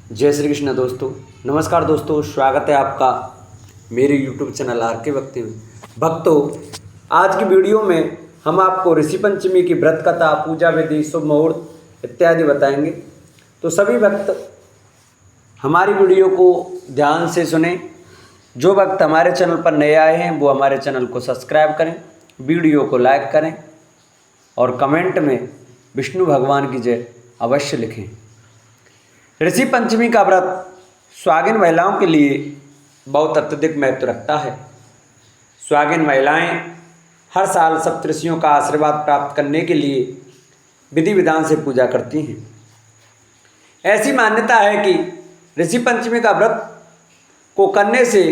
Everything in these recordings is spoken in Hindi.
जय श्री कृष्ण दोस्तों। नमस्कार दोस्तों, स्वागत है आपका मेरे YouTube चैनल आर के भक्ति में। भक्तों, आज की वीडियो में हम आपको ऋषि पंचमी की व्रत कथा, पूजा विधि, शुभ मुहूर्त इत्यादि बताएंगे। तो सभी भक्त हमारी वीडियो को ध्यान से सुने। जो भक्त हमारे चैनल पर नए आए हैं वो हमारे चैनल को सब्सक्राइब करें, वीडियो को लाइक करें और कमेंट में विष्णु भगवान की जय अवश्य लिखें। ऋषि पंचमी का व्रत सुहागिन महिलाओं के लिए बहुत अत्यधिक महत्व रखता है। सुहागिन महिलाएं हर साल सप्तऋषियों का आशीर्वाद प्राप्त करने के लिए विधि विधान से पूजा करती हैं। ऐसी मान्यता है कि ऋषि पंचमी का व्रत को करने से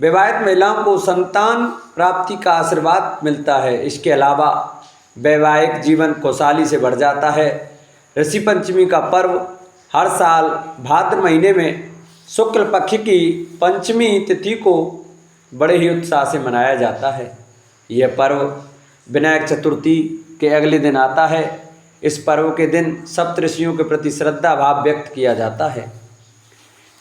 विवाहित महिलाओं को संतान प्राप्ति का आशीर्वाद मिलता है। इसके अलावा वैवाहिक जीवन खुशहाली से बढ़ जाता है। ऋषि पंचमी का पर्व हर साल भाद्र महीने में शुक्ल पक्ष की पंचमी तिथि को बड़े ही उत्साह से मनाया जाता है। यह पर्व विनायक चतुर्थी के अगले दिन आता है। इस पर्व के दिन सप्तऋषियों के प्रति श्रद्धा भाव व्यक्त किया जाता है।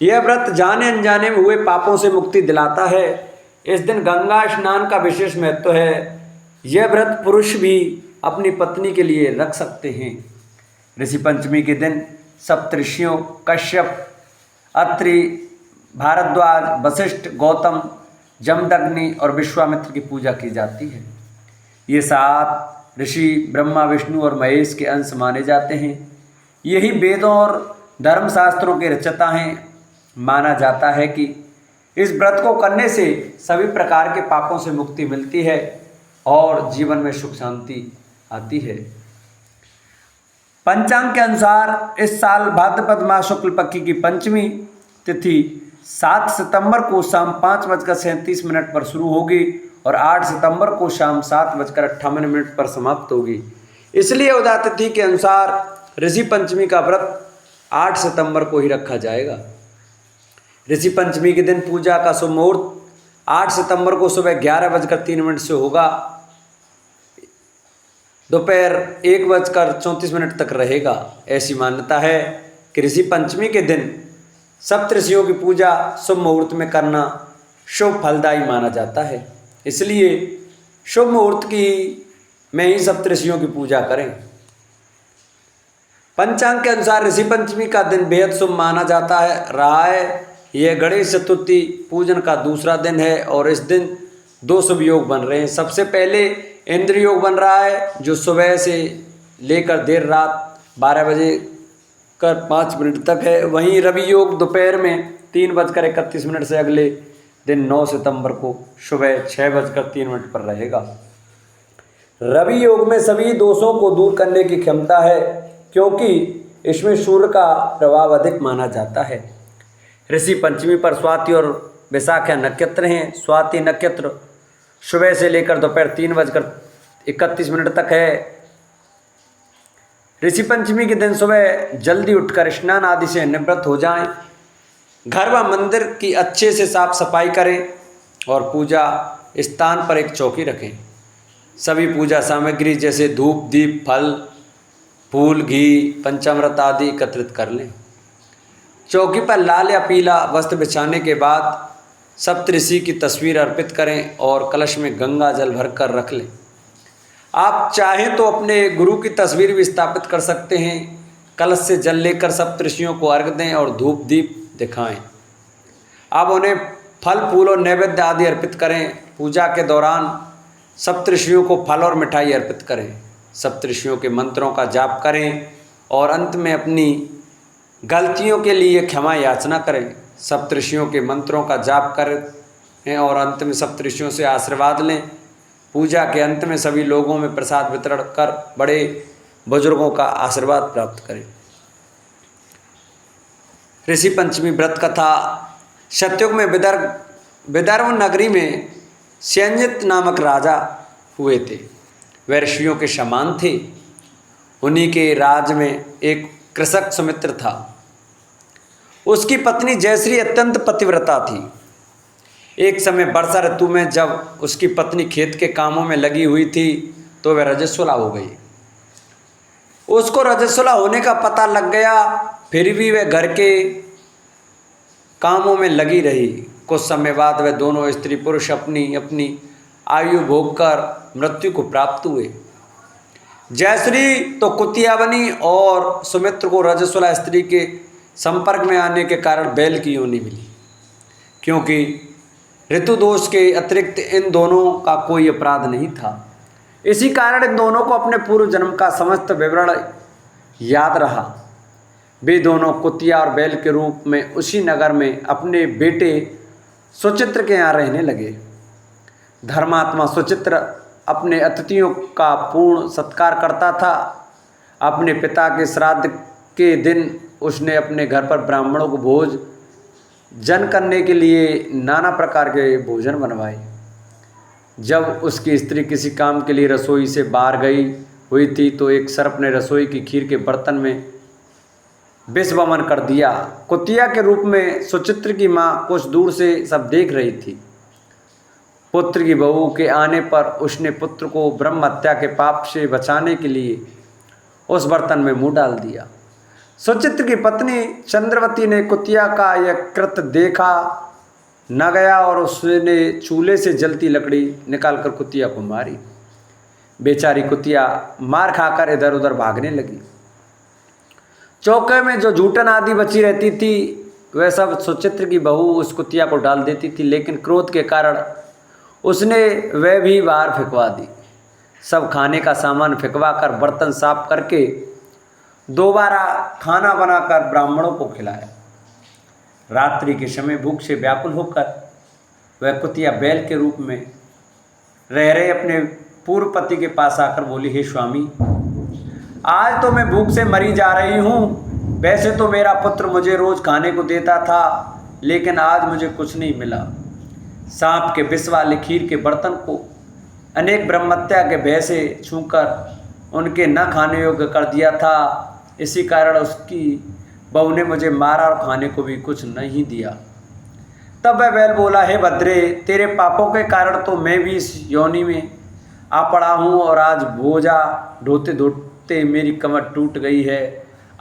यह व्रत जाने अनजाने में हुए पापों से मुक्ति दिलाता है। इस दिन गंगा स्नान का विशेष महत्व है। यह व्रत पुरुष भी अपनी पत्नी के लिए रख सकते हैं। ऋषि पंचमी के दिन सप्तऋषियों कश्यप, अत्रि, भारद्वाज, वशिष्ठ, गौतम, जमदग्नि और विश्वामित्र की पूजा की जाती है। ये 7 ऋषि ब्रह्मा, विष्णु और महेश के अंश माने जाते हैं। यही वेदों और धर्मशास्त्रों के रचयिता हैं। माना जाता है कि इस व्रत को करने से सभी प्रकार के पापों से मुक्ति मिलती है और जीवन में सुख शांति आती है। पंचांग के अनुसार इस साल भाद्रपद माह शुक्ल पक्ष की पंचमी तिथि 7 सितंबर को शाम 5:37 पर शुरू होगी और 8 सितंबर को शाम 7:58 पर समाप्त होगी। इसलिए उदय तिथि के अनुसार ऋषि पंचमी का व्रत 8 सितंबर को ही रखा जाएगा। ऋषि पंचमी के दिन पूजा का शुभ मुहूर्त 8 सितंबर को सुबह 11:03 से होगा, दोपहर 1:34 तक रहेगा। ऐसी मान्यता है कि ऋषि पंचमी के दिन सप्तऋषियों की पूजा शुभ मुहूर्त में करना शुभ फलदायी माना जाता है। इसलिए शुभ मुहूर्त में ही सप्तऋषियों की पूजा करें। पंचांग के अनुसार ऋषि पंचमी का दिन बेहद शुभ माना जाता है। यह गणेश चतुर्थी पूजन का दूसरा दिन है और इस दिन 2 शुभ योग बन रहे हैं। सबसे पहले इंद्र योग बन रहा है जो सुबह से लेकर देर रात 12:05 तक है। वहीं रवि योग दोपहर में 3:31 से अगले दिन 9 सितंबर को सुबह 6:03 पर रहेगा। रवि योग में सभी दोषों को दूर करने की क्षमता है क्योंकि इसमें सूर्य का प्रभाव अधिक माना जाता है। ऋषि पंचमी पर स्वाति और वैशाखा नक्षत्र हैं। स्वाति नक्षत्र सुबह से लेकर दोपहर 3:31 तक है। ऋषि पंचमी के दिन सुबह जल्दी उठकर स्नान आदि से निवृत्त हो जाएं। घर व मंदिर की अच्छे से साफ सफाई करें और पूजा स्थान पर एक चौकी रखें। सभी पूजा सामग्री जैसे धूप, दीप, फल, फूल, घी, पंचामृत आदि एकत्रित कर लें। चौकी पर लाल या पीला वस्त्र बिछाने के बाद सप्तऋषि की तस्वीर अर्पित करें और कलश में गंगा जल भरकर रख लें। आप चाहें तो अपने गुरु की तस्वीर भी स्थापित कर सकते हैं। कलश से जल लेकर सप्तऋषियों को अर्घ दें और धूप दीप दिखाएं। आप उन्हें फल, फूल और नैवेद्य आदि अर्पित करें। पूजा के दौरान सप्तऋषियों को फल और मिठाई अर्पित करें। सप्तऋषियों के मंत्रों का जाप करें और अंत में अपनी गलतियों के लिए क्षमा याचना करें। सप्तऋषियों के मंत्रों का जाप करें और अंत में सप्तऋषियों से आशीर्वाद लें। पूजा के अंत में सभी लोगों में प्रसाद वितरण कर बड़े बुजुर्गों का आशीर्वाद प्राप्त करें। ऋषि पंचमी व्रत कथा। सतयुग में विदर्भ नगरी में संजित नामक राजा हुए थे। वे ऋषियों के समान थे। उन्हीं के राज में एक कृषक सुमित्र था। उसकी पत्नी जयश्री अत्यंत पतिव्रता थी। एक समय वर्षा ऋतु में जब उसकी पत्नी खेत के कामों में लगी हुई थी तो वह रजस्वला हो गई। उसको रजस्वला होने का पता लग गया फिर भी वह घर के कामों में लगी रही। कुछ समय बाद वह दोनों स्त्री पुरुष अपनी अपनी आयु भोग कर मृत्यु को प्राप्त हुए। जयश्री तो कुतिया बनी और सुमित्र को रजस्वला स्त्री के संपर्क में आने के कारण बैल की योनि मिली, क्योंकि ऋतु दोष के अतिरिक्त इन दोनों का कोई अपराध नहीं था। इसी कारण इन दोनों को अपने पूर्व जन्म का समस्त विवरण याद रहा। वे दोनों कुतिया और बैल के रूप में उसी नगर में अपने बेटे सुचित्र के यहाँ रहने लगे। धर्मात्मा सुचित्र अपने अतिथियों का पूर्ण सत्कार करता था। अपने पिता के श्राद्ध के दिन उसने अपने घर पर ब्राह्मणों को भोज जन करने के लिए नाना प्रकार के भोजन बनवाए। जब उसकी स्त्री किसी काम के लिए रसोई से बाहर गई हुई थी तो एक सर्प ने रसोई की खीर के बर्तन में विष वमन कर दिया। कुतिया के रूप में सुचित्र की माँ कुछ दूर से सब देख रही थी। पुत्र की बहू के आने पर उसने पुत्र को ब्रह्म हत्या के पाप से बचाने के लिए उस बर्तन में मुंह डाल दिया। सुचित्र की पत्नी चंद्रवती ने कुतिया का यह कृत्य देखा न गया और उसने चूल्हे से जलती लकड़ी निकालकर कुतिया को मारी। बेचारी कुतिया मार खाकर इधर उधर भागने लगी। चौके में जो जूठन आदि बची रहती थी वह सब सुचित्र की बहू उस कुतिया को डाल देती थी, लेकिन क्रोध के कारण उसने वह भी बाहर फेंकवा दी। सब खाने का सामान फेंकवा कर बर्तन साफ करके दोबारा खाना बनाकर ब्राह्मणों को खिलाया। रात्रि के समय भूख से व्याकुल होकर वह कुतिया बैल के रूप में रह रहे अपने पूर्व पति के पास आकर बोली, हे स्वामी, आज तो मैं भूख से मरी जा रही हूँ। वैसे तो मेरा पुत्र मुझे रोज खाने को देता था, लेकिन आज मुझे कुछ नहीं मिला। सांप के विष वाले खीर के बर्तन को अनेक ब्रह्महत्या के भय से छूकर उनके न खाने योग्य कर दिया था। इसी कारण उसकी बहू ने मुझे मारा और खाने को भी कुछ नहीं दिया। तब वह बैल बोला, हे भद्रे, तेरे पापों के कारण तो मैं भी इस योनि में आ पड़ा हूँ और आज बोझा ढोते ढोते मेरी कमर टूट गई है।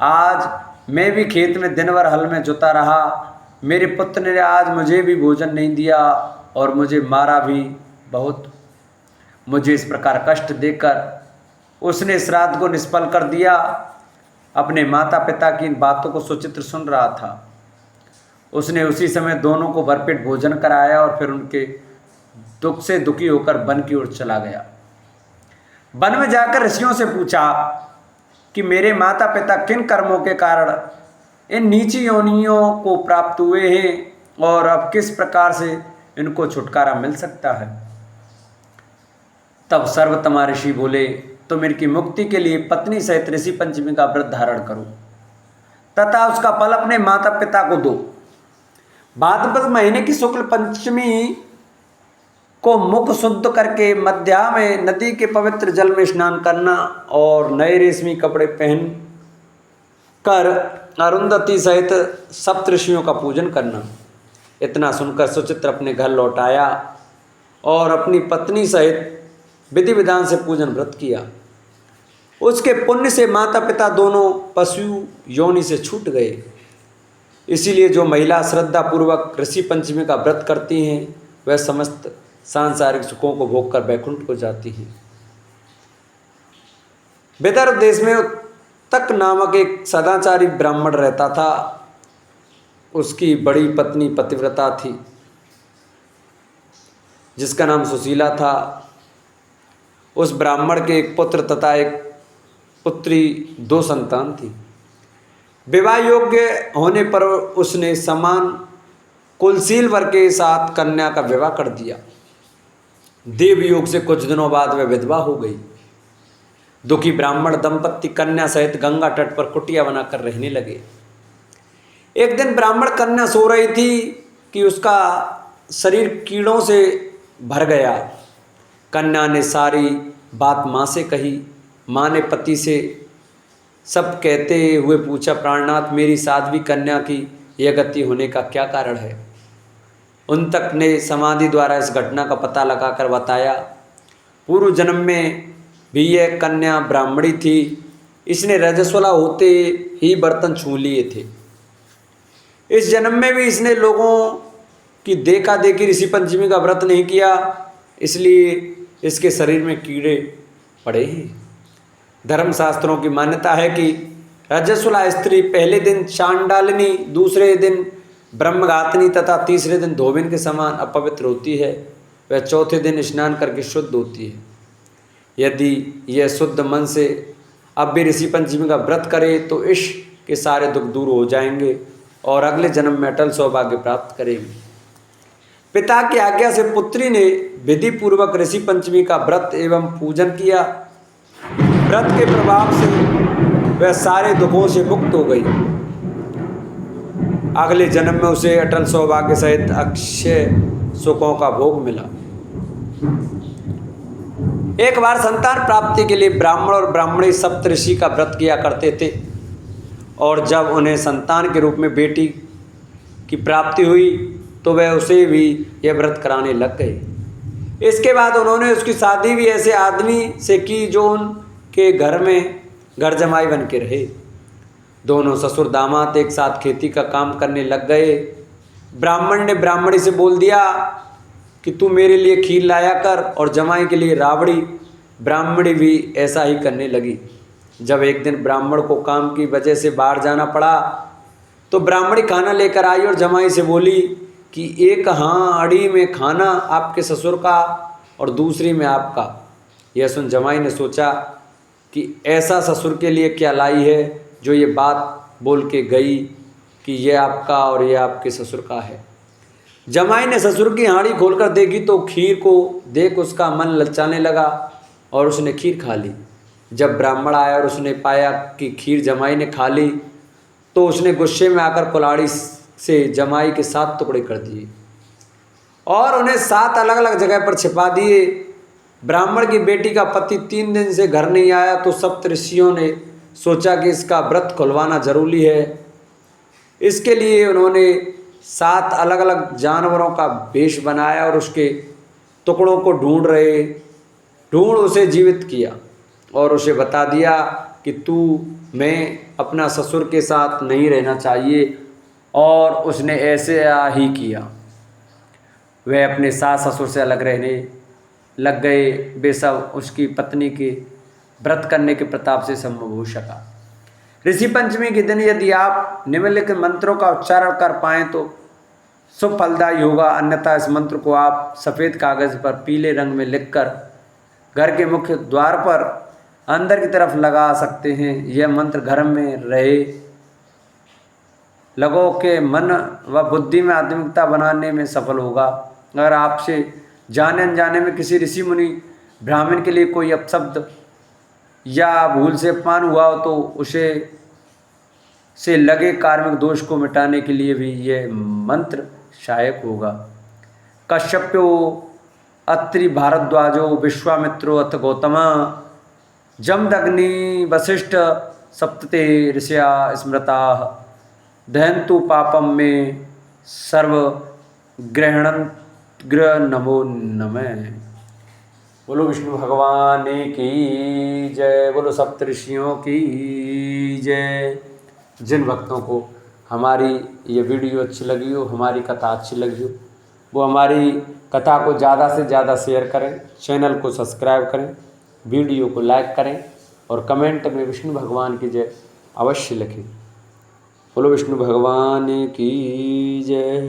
आज मैं भी खेत में दिन भर हल में जुता रहा। मेरे पुत्र ने आज मुझे भी भोजन नहीं दिया और मुझे मारा भी बहुत। मुझे इस प्रकार कष्ट देकर उसने श्राद्ध को निष्फल कर दिया। अपने माता पिता की इन बातों को सुचित्र सुन रहा था। उसने उसी समय दोनों को भरपेट भोजन कराया और फिर उनके दुख से दुखी होकर वन की ओर चला गया। वन में जाकर ऋषियों से पूछा कि मेरे माता पिता किन कर्मों के कारण इन नीची योनियों को प्राप्त हुए हैं और अब किस प्रकार से इनको छुटकारा मिल सकता है। तब सर्वतमा ऋषि बोले, तुम इनकी मुक्ति के लिए पत्नी सहित ऋषि पंचमी का व्रत धारण करो तथा उसका फल अपने माता पिता को दो। भाद्रपद महीने की शुक्ल पंचमी को मुख शुद्ध करके मध्या में नदी के पवित्र जल में स्नान करना और नए रेशमी कपड़े पहन कर अरुंधति सहित सप्तऋषियों का पूजन करना। इतना सुनकर सुचित्र अपने घर लौट आया और अपनी पत्नी सहित विधि विधान से पूजन व्रत किया। उसके पुण्य से माता पिता दोनों पशु योनि से छूट गए। इसीलिए जो महिला श्रद्धा पूर्वक ऋषि पंचमी का व्रत करती हैं वह समस्त सांसारिक सुखों को भोग कर वैकुंठ को जाती हैं। विदर्भ देश में उत्तक नामक एक सदाचारी ब्राह्मण रहता था। उसकी बड़ी पत्नी पतिव्रता थी जिसका नाम सुशीला था। उस ब्राह्मण के एक पुत्र तथा एक पुत्री, 2 संतान थी। विवाह योग्य होने पर उसने समान कुलशील वर के साथ कन्या का विवाह कर दिया। देव योग से कुछ दिनों बाद वह विधवा हो गई। दुखी ब्राह्मण दंपत्ति कन्या सहित गंगा तट पर कुटिया बनाकर रहने लगे। एक दिन ब्राह्मण कन्या सो रही थी कि उसका शरीर कीड़ों से भर गया। कन्या ने सारी बात माँ से कही। माँ ने पति से सब कहते हुए पूछा, प्राणनाथ, मेरी साध्वी कन्या की यह गति होने का क्या कारण है। उन तक ने समाधि द्वारा इस घटना का पता लगाकर बताया, पूर्व जन्म में भी यह कन्या ब्राह्मणी थी इसने रजस्वला होते ही बर्तन छू लिए थे। इस जन्म में भी इसने लोगों की देखा देखी ऋषि पंचमी का व्रत नहीं किया, इसलिए इसके शरीर में कीड़े पड़े हैं। धर्मशास्त्रों की मान्यता है कि रजस्वला स्त्री पहले दिन चांडालिनी, दूसरे दिन ब्रह्मघातिनी तथा तीसरे दिन धोबिन के समान अपवित्र होती है। वह चौथे दिन स्नान करके शुद्ध होती है। यदि यह शुद्ध मन से अब भी ऋषि पंचमी का व्रत करे तो इश्क के सारे दुख दूर हो जाएंगे और अगले जन्म में अटल सौभाग्य प्राप्त करेगी। पिता की आज्ञा से पुत्री ने विधि पूर्वक ऋषि पंचमी का व्रत एवं पूजन किया। व्रत के प्रभाव से वह सारे दुखों से मुक्त हो गई। अगले जन्म में उसे अटल सौभाग्य सहित अक्षय सुखों का भोग मिला। एक बार संतान प्राप्ति के लिए ब्राह्मण और ब्राह्मणी सप्तऋषि का व्रत किया करते थे और जब उन्हें संतान के रूप में बेटी की प्राप्ति हुई तो वह उसे भी यह व्रत कराने लग गए। इसके बाद उन्होंने उसकी शादी भी ऐसे आदमी से की जो उनके घर में घर जमाई बन के रहे। दोनों ससुर दामाद एक साथ खेती का काम करने लग गए। ब्राह्मण ने ब्राह्मणी से बोल दिया कि तू मेरे लिए खीर लाया कर और जमाई के लिए राबड़ी। ब्राह्मणी भी ऐसा ही करने लगी। जब एक दिन ब्राह्मण को काम की वजह से बाहर जाना पड़ा तो ब्राह्मणी खाना लेकर आई और जमाई से बोली कि एक हांडी में खाना आपके ससुर का और दूसरी में आपका। यह सुन जमाई ने सोचा कि ऐसा ससुर के लिए क्या लाई है जो ये बात बोल के गई कि यह आपका और यह आपके ससुर का है। जमाई ने ससुर की हांडी खोलकर देखी तो खीर को देख उसका मन ललचाने लगा और उसने खीर खा ली। जब ब्राह्मण आया और उसने पाया कि खीर जमाई ने खा ली तो उसने गुस्से में आकर कुल्हाड़ी से जमाई के 7 टुकड़े कर दिए और उन्हें 7 अलग अलग जगह पर छिपा दिए। ब्राह्मण की बेटी का पति 3 दिन से घर नहीं आया तो सप्तऋषियों ने सोचा कि इसका व्रत खुलवाना जरूरी है। इसके लिए उन्होंने 7 अलग अलग जानवरों का वेश बनाया और उसके टुकड़ों को ढूंढ उसे जीवित किया और उसे बता दिया कि तू मैं अपना ससुर के साथ नहीं रहना चाहिए, और उसने ऐसे ही किया। वह अपने सास ससुर से अलग रहने लग गए। वे सब उसकी पत्नी के व्रत करने के प्रताप से संभव हो सका। ऋषि पंचमी के दिन यदि आप निम्नलिखित मंत्रों का उच्चारण कर पाएँ तो शुभ फलदायी होगा, अन्यथा इस मंत्र को आप सफ़ेद कागज़ पर पीले रंग में लिखकर घर के मुख्य द्वार पर अंदर की तरफ लगा सकते हैं। यह मंत्र घर में रहे लोगों के मन व बुद्धि में आध्यात्मिकता बनाने में सफल होगा। अगर आपसे जाने अनजाने में किसी ऋषि मुनि ब्राह्मण के लिए कोई अपशब्द या भूल से अपमान हुआ हो तो उसे से लगे कार्मिक दोष को मिटाने के लिए भी यह मंत्र सहायक होगा। कश्यप्यो अत्रि भारद्वाजो विश्वामित्रो अथ गौतमा जमदग्नि वसिष्ठ सप्तते ऋषया स्मृता दहन्तु पापम में सर्व ग्रह नमो नमः। बोलो विष्णु भगवान की जय, बोलो सप्तऋषियों की जय। जिन भक्तों को हमारी ये वीडियो अच्छी लगी हो, हमारी कथा अच्छी लगी हो, वो हमारी कथा को ज़्यादा से ज़्यादा शेयर करें, चैनल को सब्सक्राइब करें, वीडियो को लाइक करें और कमेंट में विष्णु भगवान की जय अवश्य लिखें। बोलो विष्णु भगवान की जय।